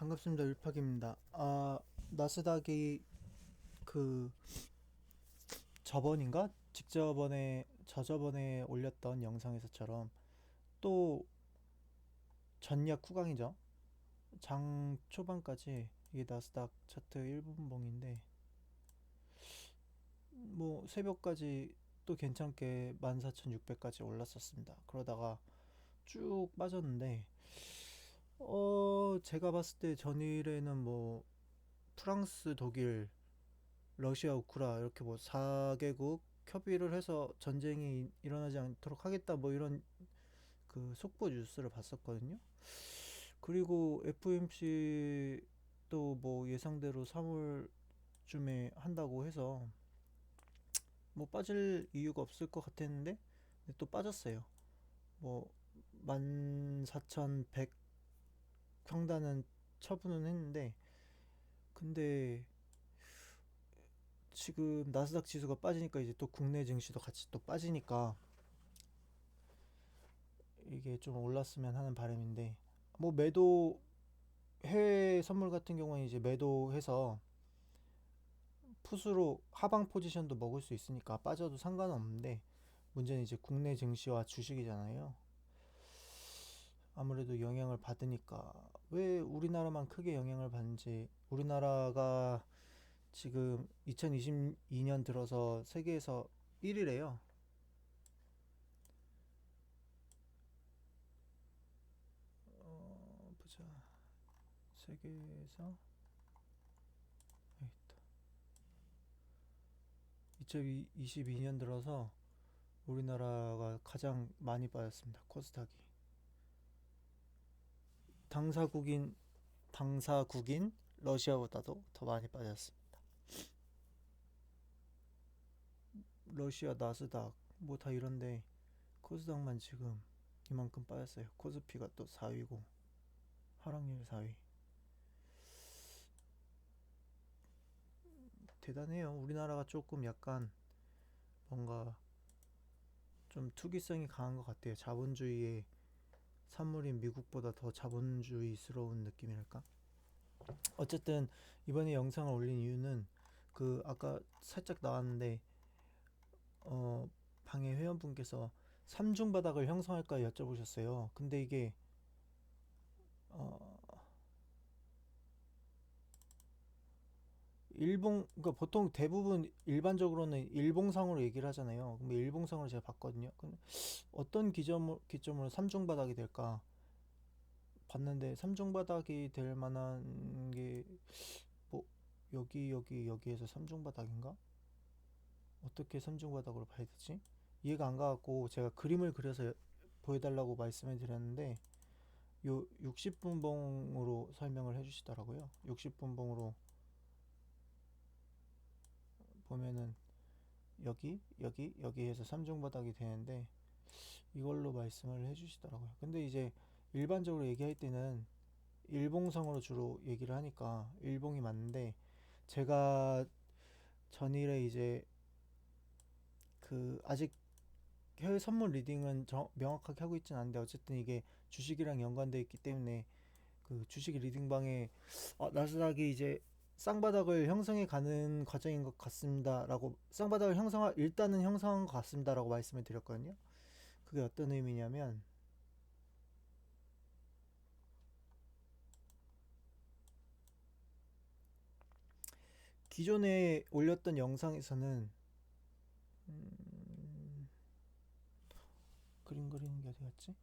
반갑습니다. 율팍입니다. 나스닥이 그 저번인가? 직저번에 저저번에 올렸던 영상에서처럼 또 전략 후강이죠. 장 초반까지 이게 나스닥 차트 1분봉인데 뭐 새벽까지 또 괜찮게 14,600까지 올랐었습니다. 그러다가 쭉 빠졌는데 제가 봤을 때 전일에는 뭐 프랑스, 독일, 러시아, 우크라 이렇게 뭐 4개국 협의를 해서 전쟁이 일어나지 않도록 하겠다 뭐 이런 그 속보 뉴스를 봤었거든요. 그리고 FMC 또 뭐 예상대로 3월쯤에 한다고 해서 뭐 빠질 이유가 없을 것 같았는데 근데 또 빠졌어요. 뭐 14,100 평단은 처분은 했는데 근데 지금 나스닥 지수가 빠지니까 이제 또 국내 증시도 같이 또 빠지니까 이게 좀 올랐으면 하는 바람인데 뭐 매도 해외 선물 같은 경우는 이제 매도해서 풋으로 하방 포지션도 먹을 수 있으니까 빠져도 상관은 없는데 문제는 이제 국내 증시와 주식이잖아요. 아무래도 영향을 받으니까 왜 우리나라만 크게 영향을 받는지 우리나라가 지금 2022년 들어서 세계에서 1위래요. 보자. 세계에서 2022년 들어서 우리나라가 가장 많이 빠졌습니다. 코스닥이. 당사국인 당사국인 러시아보다도 더 많이 빠졌습니다. 러시아 나스닥 뭐 다 이런데 코스닥만 지금 이만큼 빠졌어요. 코스피가 또 4위고 하락률 4위. 대단해요. 우리나라가 조금 약간 뭔가 좀 투기성이 강한 것 같아요. 자본주의의 산물인 미국보다 더 자본주의스러운 느낌이랄까? 어쨌든 이번에 영상을 올린 이유는 그 아까 살짝 나왔는데 방해 회원분께서 삼중 바닥을 형성할까 여쭤보셨어요. 근데 이게 어, 그러니까 보통 대부분 일반적으로는 일봉상으로 얘기를 하잖아요. 그럼 일봉상으로 제가 봤거든요. 어떤 기점으로 삼중 바닥이 될까 봤는데 삼중 바닥이 될 만한 게 뭐 여기에서 삼중 바닥인가? 어떻게 삼중 바닥으로 봐야 되지? 이해가 안 가갖고 제가 그림을 그려서 보여달라고 말씀을 드렸는데 요 60분봉으로 설명을 해주시더라고요. 60분봉으로 보면은 여기에서 삼중 바닥이 되는데 이걸로 말씀을 해주시더라고요. 근데 이제 일반적으로 얘기할 때는 일봉성으로 주로 얘기를 하니까 일봉이 맞는데 제가 전일에 이제 그 아직 해외 선물 리딩은 명확하게 하고 있진 않은데 어쨌든 이게 주식이랑 연관돼 있기 때문에 그 주식 리딩방에 나스닥이 이제 쌍바닥을 형성해 가는 과정인 것 같습니다라고 쌍바닥을 일단은 형성한 것 같습니다라고 말씀을 드렸거든요. 그게 어떤 의미냐면 기존에 올렸던 영상에서는 음, 그림 그리는 게 어디 갔지?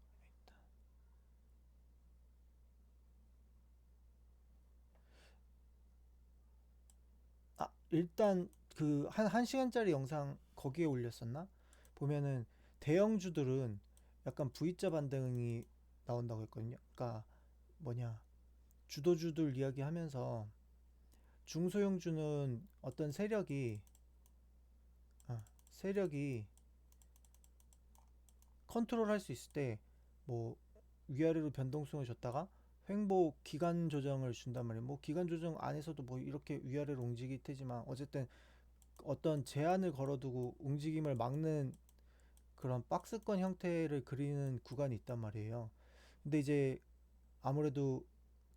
일단 그 한 시간짜리 영상 거기에 올렸었나? 보면은 대형주들은 약간 V자 반등이 나온다고 했거든요. 그러니까 뭐냐 주도주들 이야기하면서 중소형주는 어떤 세력이 컨트롤할 수 있을 때 뭐 위아래로 변동성을 줬다가 횡보 기간 조정을 준단 말이에요. 뭐 기간 조정 안에서도 뭐 이렇게 위아래로 움직일 테지만 어쨌든 어떤 제한을 걸어두고 움직임을 막는 그런 박스권 형태를 그리는 구간이 있단 말이에요. 근데 이제 아무래도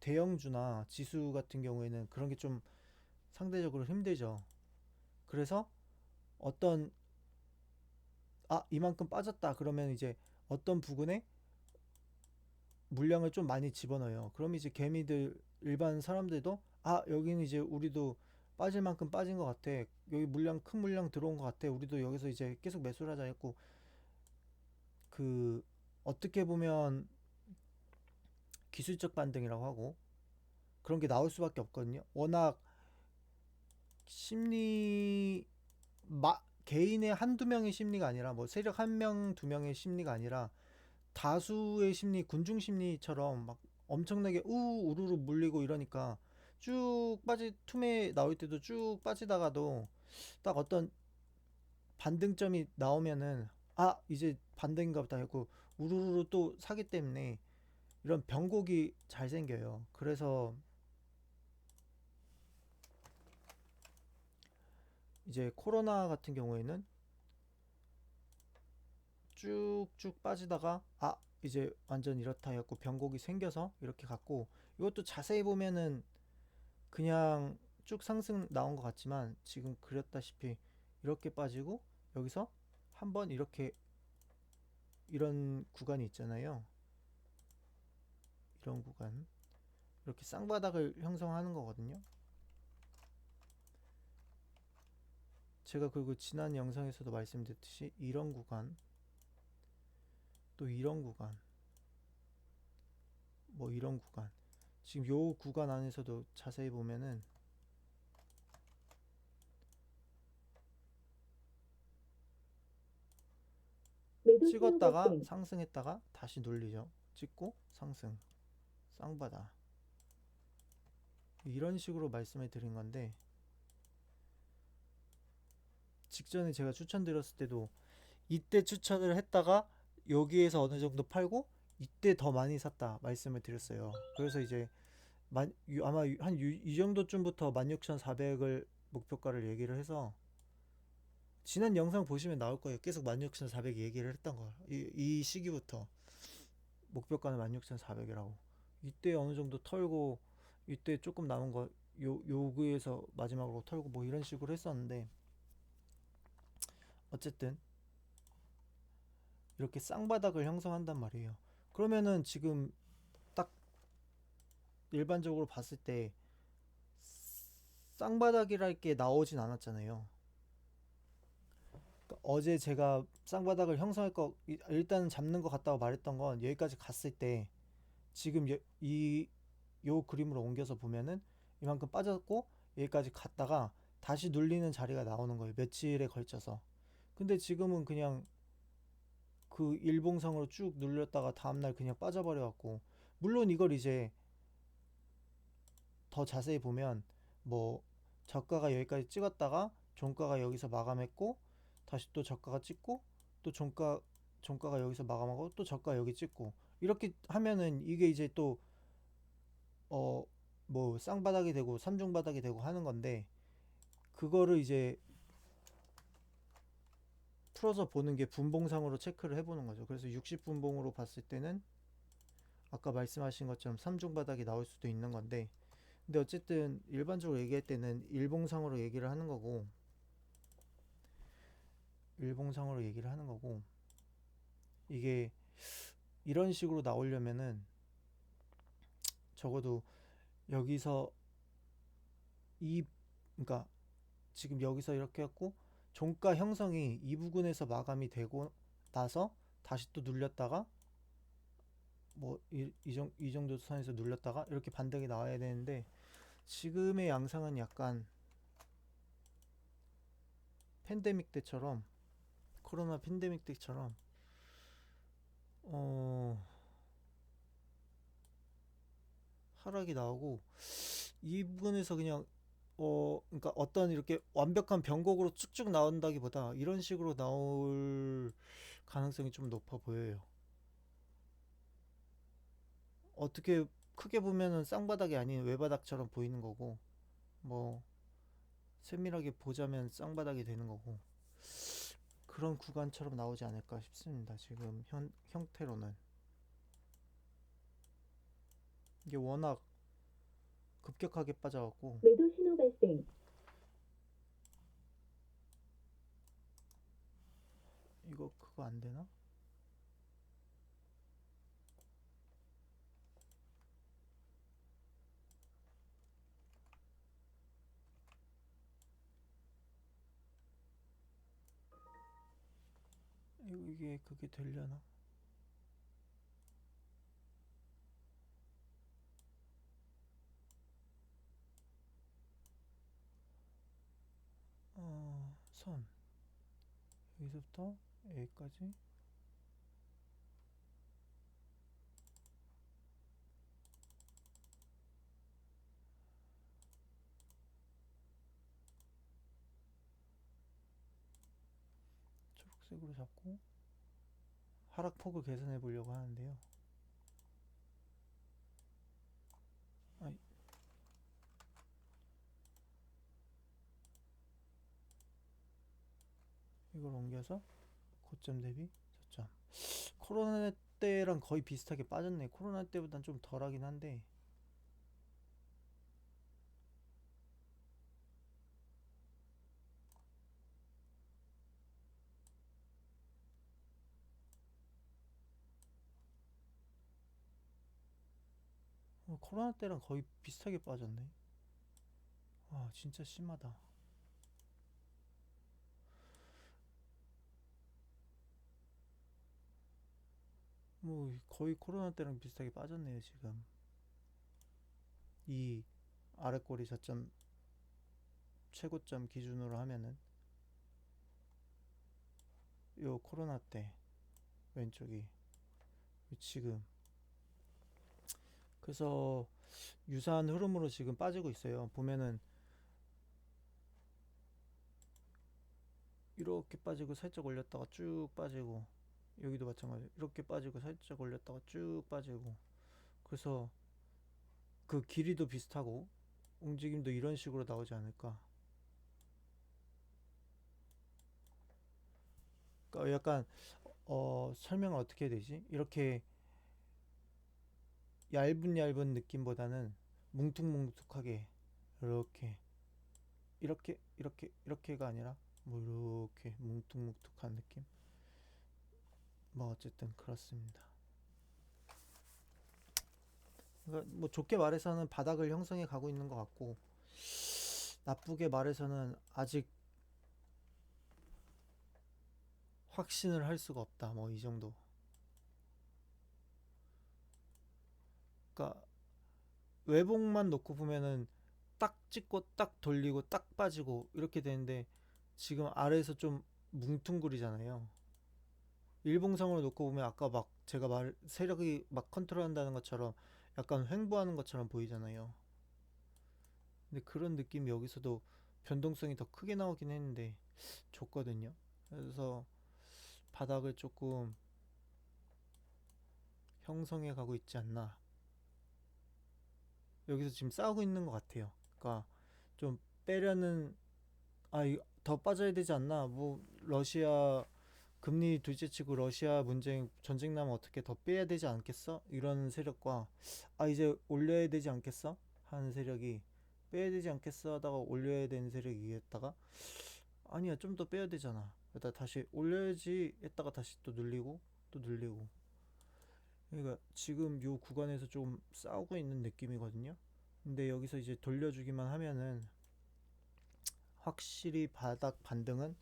대형주나 지수 같은 경우에는 그런 게 좀 상대적으로 힘들죠. 그래서 어떤 이만큼 빠졌다 그러면 이제 어떤 부근에 물량을 좀 많이 집어넣어요. 그럼 이제 개미들 일반 사람들도 여기는 이제 우리도 빠질 만큼 빠진 것 같아. 여기 물량 큰 물량 들어온 것 같아. 우리도 여기서 이제 계속 매수를 하자 했고 그 어떻게 보면 기술적 반등이라고 하고 그런 게 나올 수밖에 없거든요. 워낙 심리 개인의 한두 명의 심리가 아니라 뭐 세력 한 명, 두 명의 심리가 아니라 다수의 심리, 군중 심리처럼 막 엄청나게 우르르 물리고 이러니까 쭉 투매 나올 때도 쭉 빠지다가도 딱 어떤 반등점이 나오면은 이제 반등인가 보다 하고 우르르 또 사기 때문에 이런 변곡이 잘 생겨요. 그래서 이제 코로나 같은 경우에는 쭉쭉 빠지다가 이제 완전 이렇다 해갖고 변곡이 생겨서 이렇게 갔고 이것도 자세히 보면은 그냥 쭉 상승 나온 것 같지만 지금 그렸다시피 이렇게 빠지고 여기서 한번 이렇게 이런 구간이 있잖아요. 이런 구간 이렇게 쌍바닥을 형성하는 거거든요. 제가 그리고 지난 영상에서도 말씀드렸듯이 이런 구간 또 이런 구간 뭐 이런 구간 지금 요 구간 안에서도 자세히 보면은 찍었다가 상승했다가 다시 눌리죠. 찍고 상승 쌍바닥 이런 식으로 말씀을 드린 건데 직전에 제가 추천드렸을 때도 이때 추천을 했다가 여기에서 어느 정도 팔고 이때 더 많이 샀다 말씀을 드렸어요. 그래서 이제 아마 한 이 정도쯤부터 16,400을 목표가를 얘기를 해서 지난 영상 보시면 나올 거예요. 계속 16,400 얘기를 했던 거. 이 시기부터 목표가는 16,400이라고. 이때 어느 정도 털고 이때 조금 남은 거 요구에서 마지막으로 털고 뭐 이런 식으로 했었는데 어쨌든 이렇게 쌍바닥을 형성한단 말이에요. 그러면은 지금 딱 일반적으로 봤을 때 쌍바닥이랄 게 나오진 않았잖아요. 그러니까 어제 제가 쌍바닥을 형성할 거 일단 잡는 거 같다고 말했던 건 여기까지 갔을 때 지금 요 그림으로 옮겨서 보면은 이만큼 빠졌고 여기까지 갔다가 다시 눌리는 자리가 나오는 거예요. 며칠에 걸쳐서. 근데 지금은 그냥 그 일봉상으로 쭉 눌렸다가 다음날 그냥 빠져버려 갖고 물론 이걸 이제 더 자세히 보면 뭐 저가가 여기까지 찍었다가 종가가 여기서 마감했고 다시 또 저가가 찍고 또 종가가 여기서 마감하고 또 저가 여기 찍고 이렇게 하면은 이게 이제 또 뭐 쌍바닥이 되고 삼중바닥이 되고 하는 건데 그거를 이제 풀어서 보는 게 분봉상으로 체크를 해보는 거죠. 그래서 60분봉으로 봤을 때는 아까 말씀하신 것처럼 삼중바닥이 나올 수도 있는 건데 근데 어쨌든 일반적으로 얘기할 때는 일봉상으로 얘기를 하는 거고 일봉상으로 얘기를 하는 거고 이게 이런 식으로 나오려면은 적어도 여기서 이 그러니까 지금 여기서 이렇게 했고 종가 형성이 이 부근에서 마감이 되고 나서 다시 또 눌렸다가 뭐 이 정도 선에서 눌렸다가 이렇게 반등이 나와야 되는데 지금의 양상은 약간 팬데믹 때처럼 코로나 팬데믹 때처럼 어 하락이 나오고 이 부분에서 그냥 그러니까 어떤 이렇게 완벽한 변곡으로 쭉쭉 나온다기보다 이런 식으로 나올 가능성이 좀 높아 보여요. 어떻게 크게 보면은 쌍바닥이 아닌 외바닥처럼 보이는 거고 뭐 세밀하게 보자면 쌍바닥이 되는 거고 그런 구간처럼 나오지 않을까 싶습니다. 지금 형태로는 이게 워낙 급격하게 빠져갖고. 매도 신호 발생. 이거 그거 안 되나? 이게 그게 되려나? 선 여기서부터 여기까지. 초록색으로 잡고 하락폭을 계산해 보려고 하는데요. 아이, 이걸 옮겨서 고점 대비 저점. 코로나 때랑 거의 비슷하게 빠졌네. 코로나 때보단 좀 덜하긴 한데. 코로나 때랑 거의 비슷하게 빠졌네. 와, 진짜 심하다. 뭐 거의 코로나 때랑 비슷하게 빠졌네요, 지금. 이 아래 꼬리 저점 최고점 기준으로 하면은 요 코로나 때 왼쪽이 지금. 그래서 유사한 흐름으로 지금 빠지고 있어요. 보면은 이렇게 빠지고 살짝 올렸다가 쭉 빠지고, 여기도 마찬가지 이렇게 빠지고 살짝 올렸다가 쭉 빠지고. 그래서 그 길이도 비슷하고 움직임도 이런 식으로 나오지 않을까. 그러니까 약간 설명을 어떻게 해야 되지? 이렇게 얇은 느낌보다는 뭉툭뭉툭하게, 이렇게 이렇게가 아니라 뭐 이렇게 뭉툭뭉툭한 느낌. 뭐 어쨌든 그렇습니다. 그러니까 뭐 좋게 말해서는 바닥을 형성해 가고 있는 것 같고, 나쁘게 말해서는 아직 확신을 할 수가 없다. 뭐 이 정도. 그러니까 외봉만 놓고 보면은 딱 찍고 딱 돌리고 딱 빠지고 이렇게 되는데, 지금 아래에서 좀 뭉퉁거리잖아요. 일봉상으로 놓고 보면 아까 막 제가 말 세력이 막 컨트롤한다는 것처럼 약간 횡보하는 것처럼 보이잖아요. 근데 그런 느낌이 여기서도 변동성이 더 크게 나오긴 했는데 좋거든요. 그래서 바닥을 조금 형성해 가고 있지 않나. 여기서 지금 싸우고 있는 것 같아요. 그러니까 좀 빼려는, 더 빠져야 되지 않나. 뭐 러시아 금리 둘째치고 러시아 문제 전쟁 나면 어떻게 더 빼야 되지 않겠어? 이런 세력과, 이제 올려야 되지 않겠어? 하는 세력이, 빼야 되지 않겠어 하다가 올려야 되는 세력이 했다가, 아니야 좀 더 빼야 되잖아. 그러다 다시 올려야지 했다가 다시 또 눌리고 또 눌리고. 그러니까 지금 요 구간에서 좀 싸우고 있는 느낌이거든요. 근데 여기서 이제 돌려주기만 하면은 확실히 바닥 반등은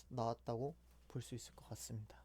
나왔다고 볼 수 있을 것 같습니다.